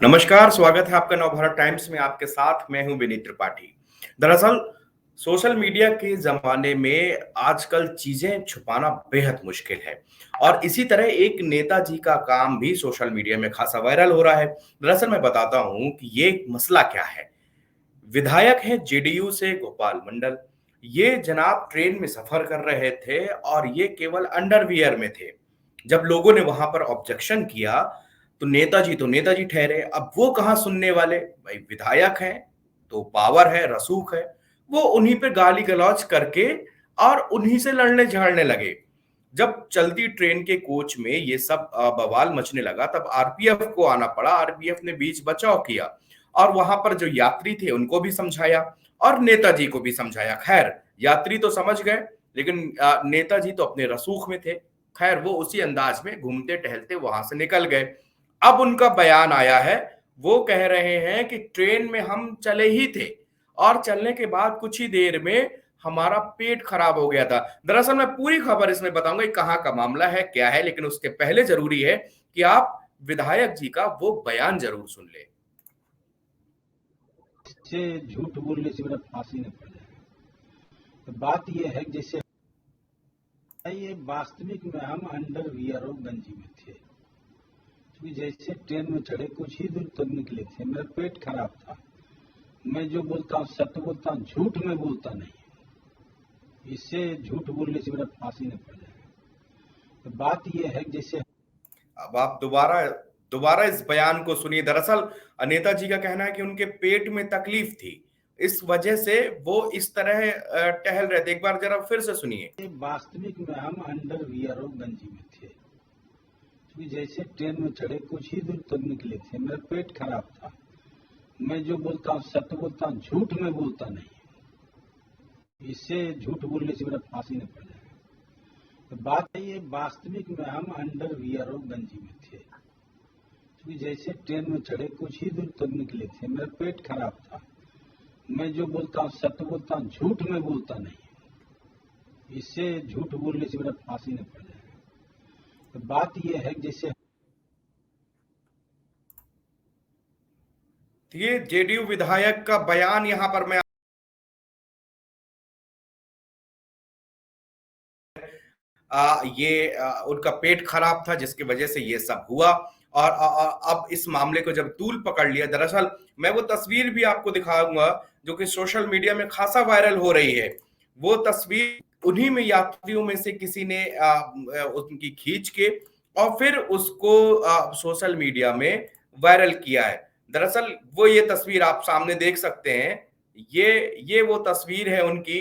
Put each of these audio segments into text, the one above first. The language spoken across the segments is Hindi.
नमस्कार, स्वागत है आपका नवभारत टाइम्स में। आपके साथ मैं हूं विनीत त्रिपाठी। दरअसल सोशल मीडिया के जमाने में आजकल चीजें छुपाना बेहद मुश्किल है और इसी तरह एक नेताजी का काम भी सोशल मीडिया में खासा वायरल हो रहा है। दरअसल मैं बताता हूं कि ये मसला क्या है। विधायक हैं जेडीयू से गोपाल मंडल। ये जनाब ट्रेन में सफर कर रहे थे और ये केवल अंडरवियर में थे। जब लोगों ने वहां पर ऑब्जेक्शन किया तो नेताजी ठहरे। अब वो कहाँ सुनने वाले, भाई विधायक हैं तो पावर है, रसूख है। वो उन्हीं पे गाली गलौज करके और उन्हीं से लड़ने झगड़ने लगे। जब चलती ट्रेन के कोच में ये सब बवाल मचने लगा तब आरपीएफ को आना पड़ा। आरपीएफ ने बीच बचाव किया और वहां पर जो यात्री थे उनको भी समझाया और नेताजी को भी समझाया। खैर, यात्री तो समझ गए, लेकिन नेताजी तो अपने रसूख में थे। खैर, वो उसी अंदाज में घूमते टहलते वहां से निकल गए। अब उनका बयान आया है। वो कह रहे हैं कि ट्रेन में हम चले ही थे और चलने के बाद कुछ ही देर में हमारा पेट खराब हो गया था। दरअसल मैं पूरी खबर इसमें बताऊंगा कि कहाँ का मामला है, क्या है, लेकिन उसके पहले जरूरी है कि आप विधायक जी का वो बयान जरूर सुन ले। से झूठ बोलने से मेरा फांसी न पड़ जाए। तो बात यह है कि जैसे ये वास्तविक में हम अंडरवियर और गंजी में थे, क्योंकि जैसे ट्रेन में चढ़े कुछ ही दूर तक निकले थे, मेरा पेट खराब था। मैं जो बोलता हूँ सत्य बोलता हूँ, झूठ में बोलता नहीं। इससे झूठ बोलने से मेरा फांसी न पड़ जाए। तो बात यह है कि जैसे अब आप दोबारा दोबारा इस बयान को सुनिए। दरअसल नेताजी का कहना है कि उनके पेट में तकलीफ थी, इस वजह से वो इस तरह टहल रहे थे। एक बार जरा फिर से सुनिए। वास्तविक में हम अंडरवियर और गंजी में थे, क्योंकि जैसे ट्रेन में चढ़े कुछ ही दूर तक निकले थे, मेरा पेट खराब था। मैं जो बोलता हूँ सत्य बोलता हूँ, झूठ में बोलता नहीं। इससे झूठ बोलने से मेरा फांसी न पड़ जाए। तो बात है ये वास्तविक में हम अंडरवियर और गंजी में थे, क्योंकि जैसे ट्रेन में चढ़े कुछ ही दूर तक निकले थे, मेरा पेट खराब था। मैं जो बोलता हूँ सत्य बोलता हूँ, झूठ में बोलता नहीं। इससे झूठ बोलने से मेरा फांसी न पड़ जाए। तो बात यह है कि जैसे ये जेडीयू विधायक का बयान यहाँ पर मैं उनका पेट खराब था जिसकी वजह से ये सब हुआ और अब इस मामले को जब तूल पकड़ लिया। दरअसल मैं वो तस्वीर भी आपको दिखाऊंगा जो कि सोशल मीडिया में खासा वायरल हो रही है। वो तस्वीर उन्हीं में यात्रियों में से किसी ने उनकी खींच के और फिर उसको सोशल मीडिया में वायरल किया है। दरअसल वो ये तस्वीर आप सामने देख सकते हैं। ये वो तस्वीर है उनकी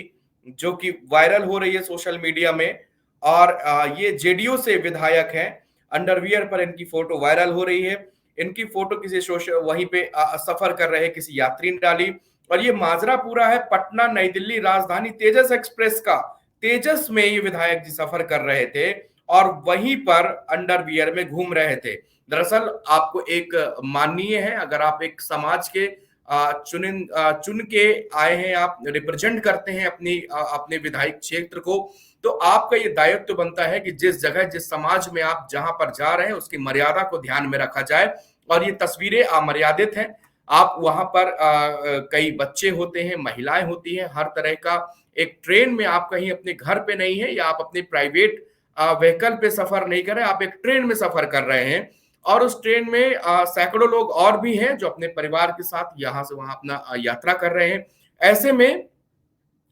जो कि वायरल हो रही है सोशल मीडिया में। और ये जेडीयू से विधायक हैं। अंडरवियर पर इनकी फोटो वायरल हो रही है। इनकी फोटो किसी सोशल वहीं पे सफर कर रहे किसी यात्री ने डाली और ये माजरा पूरा है पटना नई दिल्ली राजधानी तेजस एक्सप्रेस का। तेजस में ये विधायक जी सफर कर रहे थे और वहीं पर अंडरवियर में घूम रहे थे। दरअसल आपको एक माननीय है, अगर आप एक समाज के चुन के आए हैं, आप रिप्रेजेंट करते हैं अपने विधायक क्षेत्र को, तो आपका ये दायित्व बनता है कि जिस जगह जिस समाज में आप जहां पर जा रहे हैं उसकी मर्यादा को ध्यान में रखा जाए। और ये तस्वीरें अमर्यादित हैं। आप वहां पर कई बच्चे होते हैं, महिलाएं होती हैं, हर तरह का। एक ट्रेन में आप कहीं अपने घर पे नहीं है या आप अपने प्राइवेट व्हीकल पे सफर नहीं कर रहे, आप एक ट्रेन में सफर कर रहे हैं और उस ट्रेन में सैकड़ों लोग और भी हैं जो अपने परिवार के साथ यहाँ से वहां अपना यात्रा कर रहे हैं। ऐसे में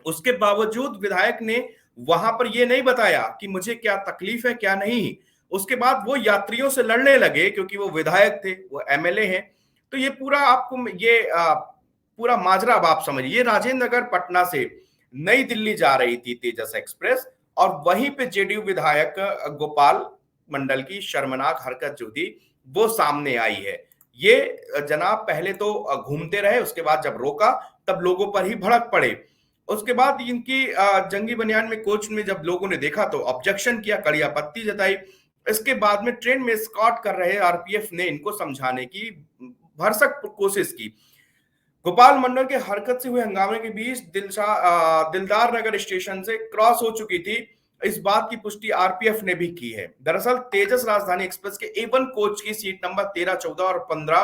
उसके बावजूद विधायक ने वहां पर यह नहीं बताया कि मुझे क्या तकलीफ है क्या नहीं। उसके बाद वो यात्रियों से लड़ने लगे क्योंकि वो विधायक थे, वो एमएलए हैं। तो ये पूरा आपको ये पूरा माजरा अब आप समझिए। ये राजेंद्र नगर पटना से नई दिल्ली जा रही थी तेजस एक्सप्रेस और वहीं पे जेडीयू विधायक गोपाल मंडल की शर्मनाक हरकत जो थी वो सामने आई है। ये जनाब पहले तो घूमते रहे, उसके बाद जब रोका तब लोगों पर ही भड़क पड़े। उसके बाद इनकी जंगी बनियान में कोच में जब लोगों ने देखा तो ऑब्जेक्शन किया, कड़ी आपत्ति जताई। इसके बाद में ट्रेन में स्कॉट कर रहे आरपीएफ ने इनको समझाने की भरसक कोशिश की। गोपाल मंडल के हरकत से हुए हंगामे के बीच दिलदार नगर स्टेशन से क्रॉस हो चुकी थी। इस बात की पुष्टि आरपीएफ ने भी की है। दरअसल तेजस राजधानी एक्सप्रेस के A1 कोच की सीट नंबर 13, 14 और 15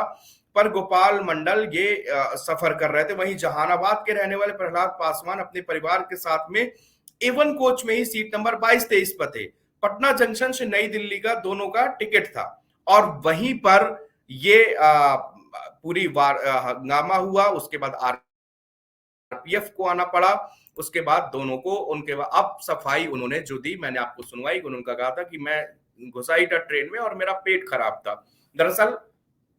पर गोपाल मंडल ये सफर कर रहे थे। वहीं जहानाबाद के रहने वाले प्रहलाद पासवान अपने परिवार के साथ में एवन कोच में ही सीट नंबर 22-23 पर थे। पटना जंक्शन से नई दिल्ली का दोनों का टिकट था और वहीं पर ये पूरी वार हंगामा हुआ। उसके बाद आरपीएफ को आना पड़ा। उसके बाद दोनों को उनके बाद अब सफाई उन्होंने जो दी, मैंने आपको सुनवाई, उन्होंने कहा था कि मैं घुसाई था ट्रेन में और मेरा पेट खराब था। दरअसल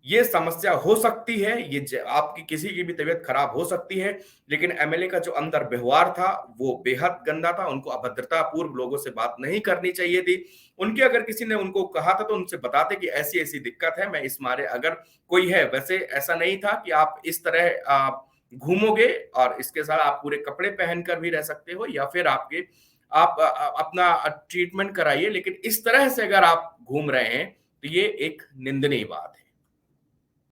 ये समस्या हो सकती है, ये आपकी किसी की भी तबीयत खराब हो सकती है, लेकिन एमएलए का जो अंदर व्यवहार था वो बेहद गंदा था। उनको अभद्रता पूर्व लोगों से बात नहीं करनी चाहिए थी। उनके अगर किसी ने उनको कहा था तो उनसे बताते कि ऐसी ऐसी दिक्कत है, मैं इस मारे अगर कोई है। वैसे ऐसा नहीं था कि आप इस तरह घूमोगे और इसके साथ आप पूरे कपड़े पहनकर भी रह सकते हो या फिर आप अपना ट्रीटमेंट कराइए, लेकिन इस तरह से अगर आप घूम रहे हैं तो ये एक निंदनीय बात है।